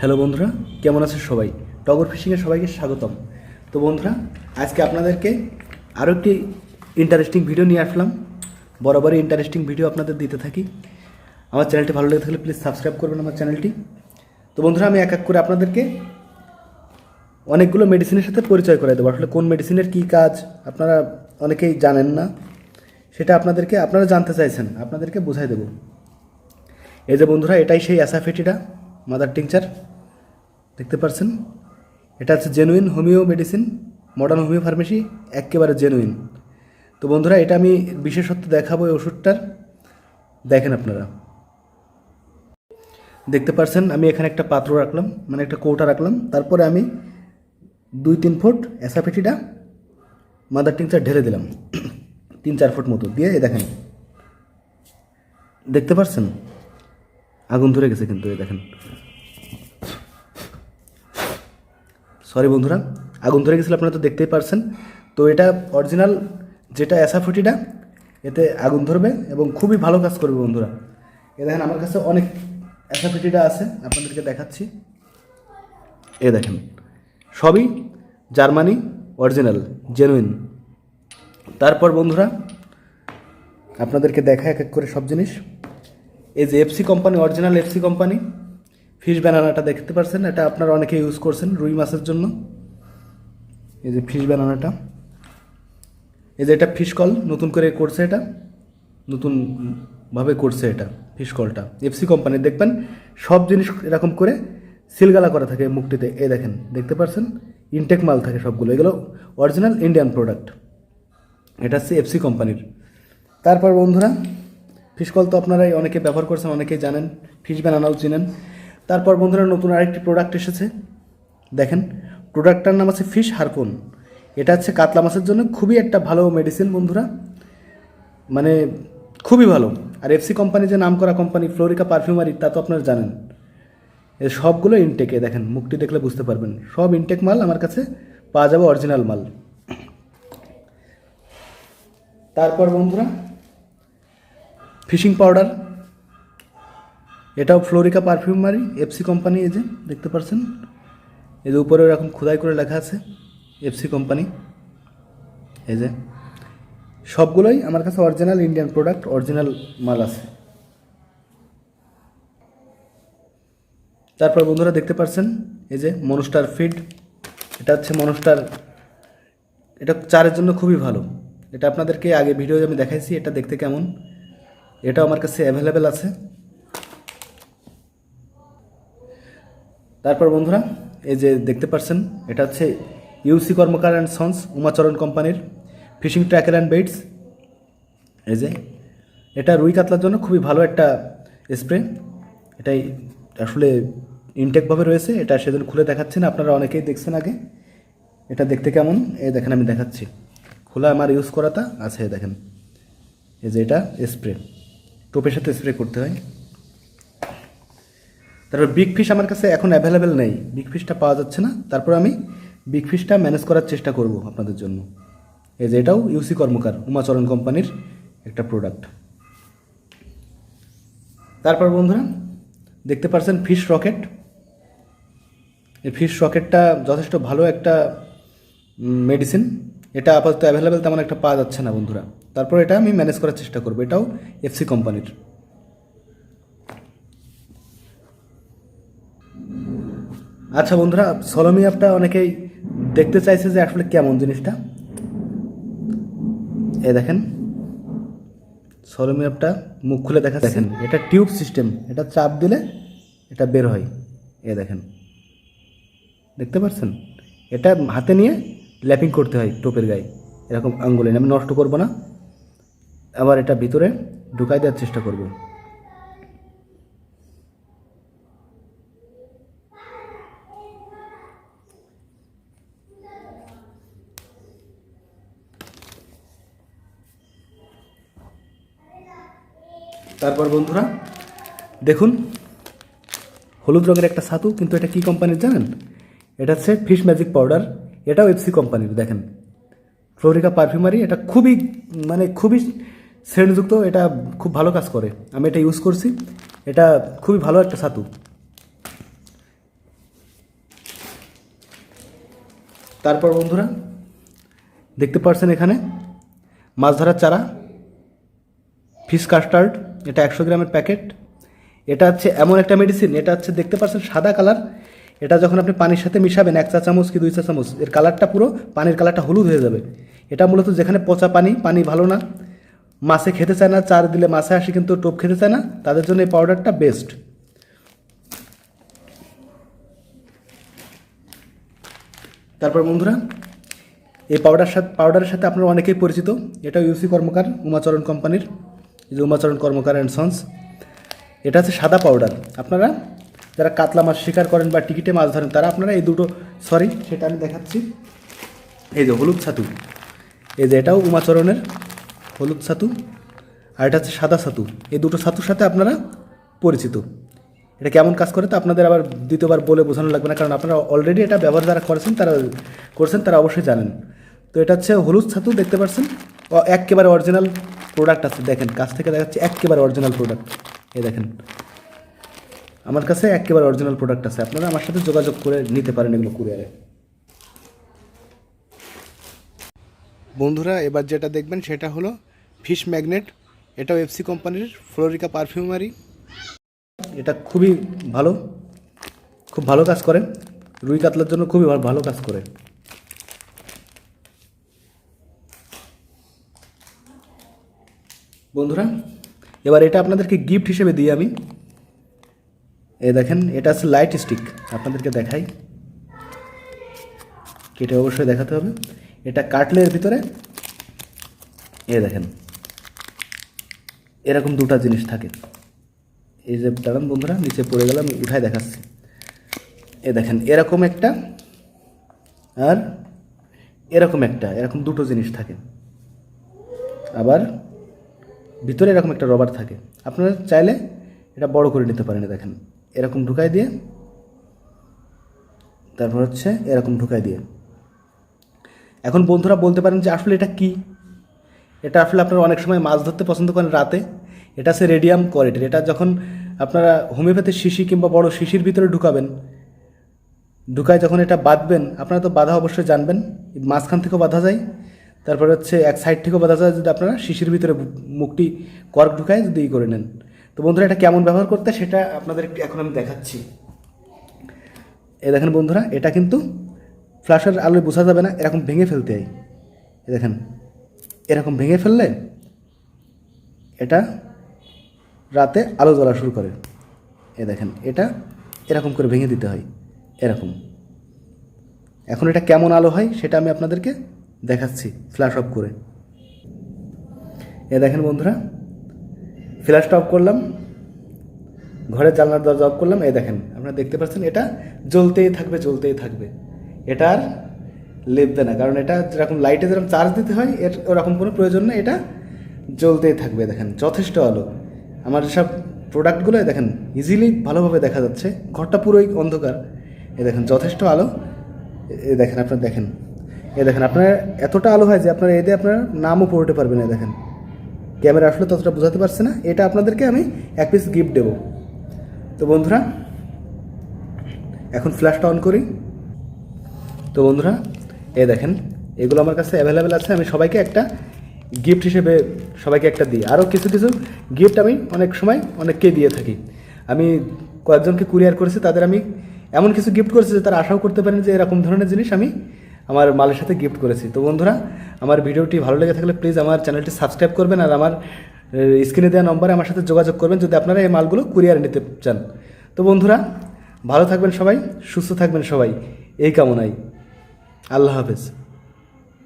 Hello বন্ধুরা, কেমন আছে সবাই? টগর ফিশিংয়ে সবাইকে স্বাগতম। তো বন্ধুরা, আজকে আপনাদেরকে আরও একটি ইন্টারেস্টিং ভিডিও নিয়ে আসলাম। বরাবরই ইন্টারেস্টিং ভিডিও আপনাদের দিতে থাকি। আমার চ্যানেলটি ভালো লেগে থাকলে প্লিজ সাবস্ক্রাইব করবেন আমার চ্যানেলটি। তো বন্ধুরা, আমি এক এক করে আপনাদেরকে অনেকগুলো মেডিসিনের সাথে পরিচয় করে দেবো। আসলে কোন মেডিসিনের কী কাজ আপনারা অনেকেই জানেন না, সেটা আপনারা জানতে চাইছেন, আপনাদেরকে বোঝাই দেবো। এই যে বন্ধুরা, এটাই সেই অ্যাসাফেটিডা মাদার টিংচার, দেখতে পাচ্ছেন। এটা হচ্ছে genuine homeo medicine, modern homeo pharmacy, একেবারে জেনুইন। তো বন্ধুরা, এটা আমি বিশেষত্ব দেখাবো এই ওষুধটার। দেখেন আপনারা, দেখতে পাচ্ছেন আমি এখানে একটা পাত্র রাখলাম, মানে একটা কৌটা রাখলাম। তারপরে আমি 2-3 ফুট অ্যাসাফেটিডা মাদার টিংচার ঢেলে দিলাম, 3-4 ফুট মতো দিয়ে। দেখেন, দেখতে পাচ্ছেন আগুন ধরে গেছে কিন্তু। এই দেখেন, সরি বন্ধুরা, আগুন ধরে গেছিলো, আপনারা তো দেখতেই পারছেন। তো এটা অরিজিনাল যেটা অ্যাসাফেটিডা, এতে আগুন ধরবে এবং খুবই ভালো কাজ করবে বন্ধুরা। এ দেখেন, আমার কাছে অনেক অ্যাসাফেটিডা আছে, আপনাদেরকে দেখাচ্ছি। এ দেখেন, সবই জার্মানি অরিজিনাল জেনুইন। তারপর বন্ধুরা, আপনাদেরকে দেখা এক এক করে সব জিনিস। এই যে FC company, original FC company fish ব্যানানাটা দেখতে পাচ্ছেন, এটা আপনারা অনেকে ইউজ করছেন রুই মাছের জন্য। এই যে ফিশ ব্যানানাটা, এই যে এটা ফিশ কল নতুন করে করছে, এটা নতুনভাবে করছে এটা ফিশ কলটা এফসি কোম্পানির। দেখবেন সব জিনিস এরকম করে সিলগালা করা থাকে মুখটিতে। এই দেখেন, দেখতে পাচ্ছেন ইনটেক মাল থাকে সবগুলো, এগুলো অরিজিনাল ইন্ডিয়ান প্রোডাক্ট। এটা হচ্ছে এফসি কোম্পানির। তারপর বন্ধুরা, ফিশ কল তো আপনারাই অনেকে ব্যবহার করছেন, অনেকেই জানেন, ফিশ ব্যানানাও চিনেন। তারপর বন্ধুরা, নতুন আরেকটি প্রোডাক্ট এসেছে। দেখেন, প্রোডাক্টটার নাম আছে ফিশ হারপুন। এটা হচ্ছে কাতলা মাছের জন্য খুবই একটা ভালো মেডিসিন বন্ধুরা, মানে খুবই ভালো। আর এফসি কোম্পানি যে নাম করা কোম্পানি, ফ্লোরিকা পারফিউমারি, তা তো আপনারা জানেন। এর সবগুলো ইনটেকে, দেখেন মুখটি দেখলে বুঝতে পারবেন, সব ইনটেক মাল আমার কাছে পাওয়া যাবে, অরিজিনাল মাল। তারপর বন্ধুরা, ফিশিং পাউডার, এটাও ফ্লোরিকা পারফিউমারি এফসি কোম্পানি। এই যে দেখতে পাচ্ছেন, এই যে উপরে এরকম খোদাই করে লেখা আছে এফসি কোম্পানি। এই যে সবগুলোই আমার কাছে অরিজিনাল ইন্ডিয়ান প্রোডাক্ট, অরিজিনাল মাল আছে। তারপর বন্ধুরা, দেখতে পাচ্ছেন এই যে মনস্টার ফিড, এটা হচ্ছে মনস্টার, এটা চারের জন্য খুবই ভালো। এটা আপনাদেরকে আগে ভিডিও আমি দেখাইছি, এটা দেখতে কেমন। এটাও আমার কাছে অ্যাভেলেবেল আছে। তারপর বন্ধুরা, এই যে দেখতে পাচ্ছেন, এটা হচ্ছে ইউসি কর্মকার অ্যান্ড সন্স উমাচরণ কোম্পানির ফিশিং ট্র্যাকার অ্যান্ড বেইটস। এই যে এটা রুই কাতলার জন্য খুবই ভালো একটা স্প্রে। এটাই আসলে ইনটেকভাবে রয়েছে, এটা সেদিন খুলে দেখাচ্ছি না, আপনারা অনেকেই দেখছেন আগে। এটা দেখতে কেমন, এই দেখেন আমি দেখাচ্ছি, খোলা আমার ইউজ করাটা আছে। দেখেন, এই যে এটা স্প্রে, টোপের সাথে স্প্রে করতে হয়। তারপর বিগ ফিশ আমার কাছে এখন অ্যাভেলেবেল নেই, বিগ ফিশটা পাওয়া যাচ্ছে না। তারপর আমি বিগ ফিশটা ম্যানেজ করার চেষ্টা করব আপনাদের জন্য। এই যে এটাও ইউসি কর্মকার উমাচরণ কোম্পানির একটা প্রোডাক্ট। তারপর বন্ধুরা, দেখতে পাচ্ছেন ফিশ রকেট। এই ফিশ রকেটটা যথেষ্ট ভালো একটা মেডিসিন। এটা আপাতত অ্যাভেলেবেল তেমন একটা পাওয়া যাচ্ছে না বন্ধুরা। তারপর এটা আমি ম্যানেজ করার চেষ্টা করব, এটাও এফসি কোম্পানির। আচ্ছা বন্ধুরা, সলোমি অ্যাপটা অনেকেই দেখতে চাইছে যে আসলে কেমন জিনিসটা। এই দেখেন, সলোমি অ্যাপটা মুখ খুলে দেখা, দেখেন এটা টিউব সিস্টেম, এটা চাপ দিলে এটা বের হয়। এ দেখেন, দেখতে পাচ্ছেন, এটা হাতে নিয়ে ল্যাপিং করতে হয় টোপের গায়ে, এরকম আঙ্গুলে। আমি নষ্ট করব না, আবার এটা ভিতরে ঢুকাই দেওয়ার চেষ্টা করব। তারপর বন্ধুরা দেখুন, হলুদ রঙের একটা ছাতু, কিন্তু এটা কি কোম্পানির জানেন? এটা হচ্ছে ফিশ ম্যাজিক পাউডার, এটাও এফসি কোম্পানির। দেখেন, ফ্লোরিকা পারফিউমারি, এটা খুবই সেন্টযুক্ত, এটা খুব ভালো কাজ করে। আমি এটা ইউজ করছি, এটা খুবই ভালো একটা ছাতু। তারপর বন্ধুরা দেখতে পাচ্ছেন এখানে মাছ ধরার চারা, ফিশ কাস্টার্ড, এটা 100 গ্রামের প্যাকেট। এটা হচ্ছে এমন একটা মেডিসিন, এটা হচ্ছে দেখতে পাচ্ছেন সাদা কালার। এটা যখন আপনি পানির সাথে মিশাবেন 1 চা চামচ কি 2 চা চামচ, এর কালারটা পুরো পানির কালারটা হলুদ হয়ে যাবে। এটা মূলত যেখানে পচা পানি ভালো না, মাছে খেতে চায় না, চার দিলে মাছে আসে কিন্তু টোপ খেতে চায় না, তাদের জন্য এই পাউডারটা বেস্ট। তারপর বন্ধুরা এই পাউডারের সাথে আপনারা অনেকেই পরিচিত, এটা ইউসি কর্মকার উমাচরণ কোম্পানির, এই যে উমাচরণ কর্মকার অ্যান্ড সন্স। এটা হচ্ছে সাদা পাউডার। আপনারা যারা কাতলা মাছ শিকার করেন বা টিকিটে মাছ ধরেন তারা আপনারা এই দুটো, সেটা আমি দেখাচ্ছি। এই যে হলুদ ছাতু, এই যে এটাও উমাচরণের হলুদ ছাতু, আর এটা হচ্ছে সাদা ছাতু। এই দুটো ছাতুর সাথে আপনারা পরিচিত। এটা কেমন কাজ করে তো আপনাদের আবার দ্বিতীয়বার বলে বোঝানো লাগবে না, কারণ আপনারা অলরেডি এটা ব্যবহার যারা করছেন তারা অবশ্যই জানেন। তো এটা হচ্ছে হলুদ ছাতু, দেখতে পাচ্ছেন একেবারে অরিজিনাল প্রোডাক্ট আছে। দেখেন কাছ থেকে দেখাচ্ছি, একেবারে অরিজিনাল প্রোডাক্ট। এই দেখেন আমার কাছে একেবারে অরিজিনাল প্রোডাক্ট আছে, আপনারা আমার সাথে যোগাযোগ করে নিতে পারেন এগুলো কুরিয়ারে। বন্ধুরা এবার যেটা দেখবেন সেটা হলো ফিশ ম্যাগনেট। এটাও এফসি কোম্পানির ফ্লোরিকা পারফিউমারি। এটা খুবই ভালো, খুব ভালো কাজ করে, রুই কাতলার জন্য খুবই ভালো কাজ করে। বন্ধুরা এবার এটা আপনাদেরকে গিফট হিসেবে দিই আমি। এই দেখেন এটা আছে লাইট স্টিক, আপনাদেরকে দেখাই, কেটে অবশ্যই দেখাতে হবে। এটা কাটলের ভিতরে এই দেখেন এরকম দুটা জিনিস থাকে। এই যে দাঁড়ান বন্ধুরা, নিচে পড়ে গেলাম, উঠায় দেখাচ্ছি। এই দেখেন এরকম একটা আর এরকম একটা, এরকম দুটো জিনিস থাকে। আবার ভিতরে এরকম একটা রবার থাকে। আপনারা চাইলে এটা বড় করে নিতে পারেন। দেখেন এরকম ঢুকাই দিয়ে, তারপর হচ্ছে এরকম ঢুকাই দিয়ে। এখন বন্ধুরা বলতে পারেন যে আসলে এটা কি? এটা আসলে আপনারা অনেক সময় মাছ ধরতে পছন্দ করেন রাতে। এটা হচ্ছে রেডিয়াম কোয়ালিটির। এটা যখন আপনারা হোমিওপ্যাথির শিশি কিংবা বড় শিশির ভিতরে ঢুকায় যখন এটা বাঁধবেন, আপনারা তো বাঁধা অবশ্যই জানবেন, মাঝখান থেকেও বাঁধা যায়, তারপরে হচ্ছে এক সাইড থেকেও বাঁধা যায়, যদি আপনারা শিশির ভিতরে মুখটি কর্ক ঢুকায় যদি করে নেন। তো বন্ধুরা এটা কেমন ব্যবহার করতে সেটা আপনাদের এখন আমি দেখাচ্ছি। এই দেখেন বন্ধুরা এটা কিন্তু ফ্ল্যাশের আলোয় বোঝা যাবে না, এরকম ভেঙে ফেলতে হয়। এই দেখেন এরকম ভেঙে ফেললে এটা রাতে আলো জ্বলা শুরু করে। এই দেখেন এটা এরকম করে ভেঙে দিতে হয়, এরকম। এখন এটা কেমন আলো হয় সেটা আমি আপনাদেরকে দেখাচ্ছি ফ্ল্যাশ অফ করে। এ দেখেন বন্ধুরা ফ্ল্যাশটা অফ করলাম, ঘরের জানলার দরজা অফ করলাম। এই দেখেন আপনারা দেখতে পাচ্ছেন এটা জ্বলতেই থাকবে, এটা আর লেপবে না, কারণ এটা যেরকম লাইটে যেরকম চার্জ দিতে হয় এর ওরকম কোনো প্রয়োজন নেই, এটা জ্বলতেই থাকবে। দেখেন যথেষ্ট আলো। আমার সব প্রোডাক্টগুলো দেখেন ইজিলি ভালোভাবে দেখা যাচ্ছে, ঘরটা পুরোই অন্ধকার। এই দেখেন যথেষ্ট আলো। এই দেখেন আপনারা দেখেন, এই দেখেন আপনার এতটা আলো হয় যে আপনারা এতে আপনার নামও পড়তে পারবেন। এই দেখেন ক্যামেরা আসলে ততটা বোঝাতে পারছে না। এটা আপনাদেরকে আমি এক পিস গিফট দেবো। তো বন্ধুরা এখন ফ্ল্যাশটা অন করি। তো বন্ধুরা এই দেখেন এগুলো আমার কাছে অ্যাভেলেবেল আছে, আমি সবাইকে একটা গিফট হিসেবে সবাইকে একটা দিই। আরও কিছু গিফট আমি অনেক সময় অনেককেই দিয়ে থাকি। আমি কয়েকজনকে কুরিয়ার করেছি, তাদের আমি এমন কিছু গিফট করেছি যে তারা আশাও করতে পারেন যে এরকম ধরনের জিনিস আমি আমার মালের সাথে গিফট করেছি। তো বন্ধুরা আমার ভিডিওটি ভালো লেগে থাকলে প্লিজ আমার চ্যানেলটি সাবস্ক্রাইব করবেন, আর আমার স্ক্রিনে দেওয়া নম্বরে আমার সাথে যোগাযোগ করবেন যদি আপনারা এই মালগুলো কুরিয়ারে নিতে চান। তো বন্ধুরা ভালো থাকবেন সবাই, সুস্থ থাকবেন সবাই, এই কামনাই। আল্লাহ হাফেজ।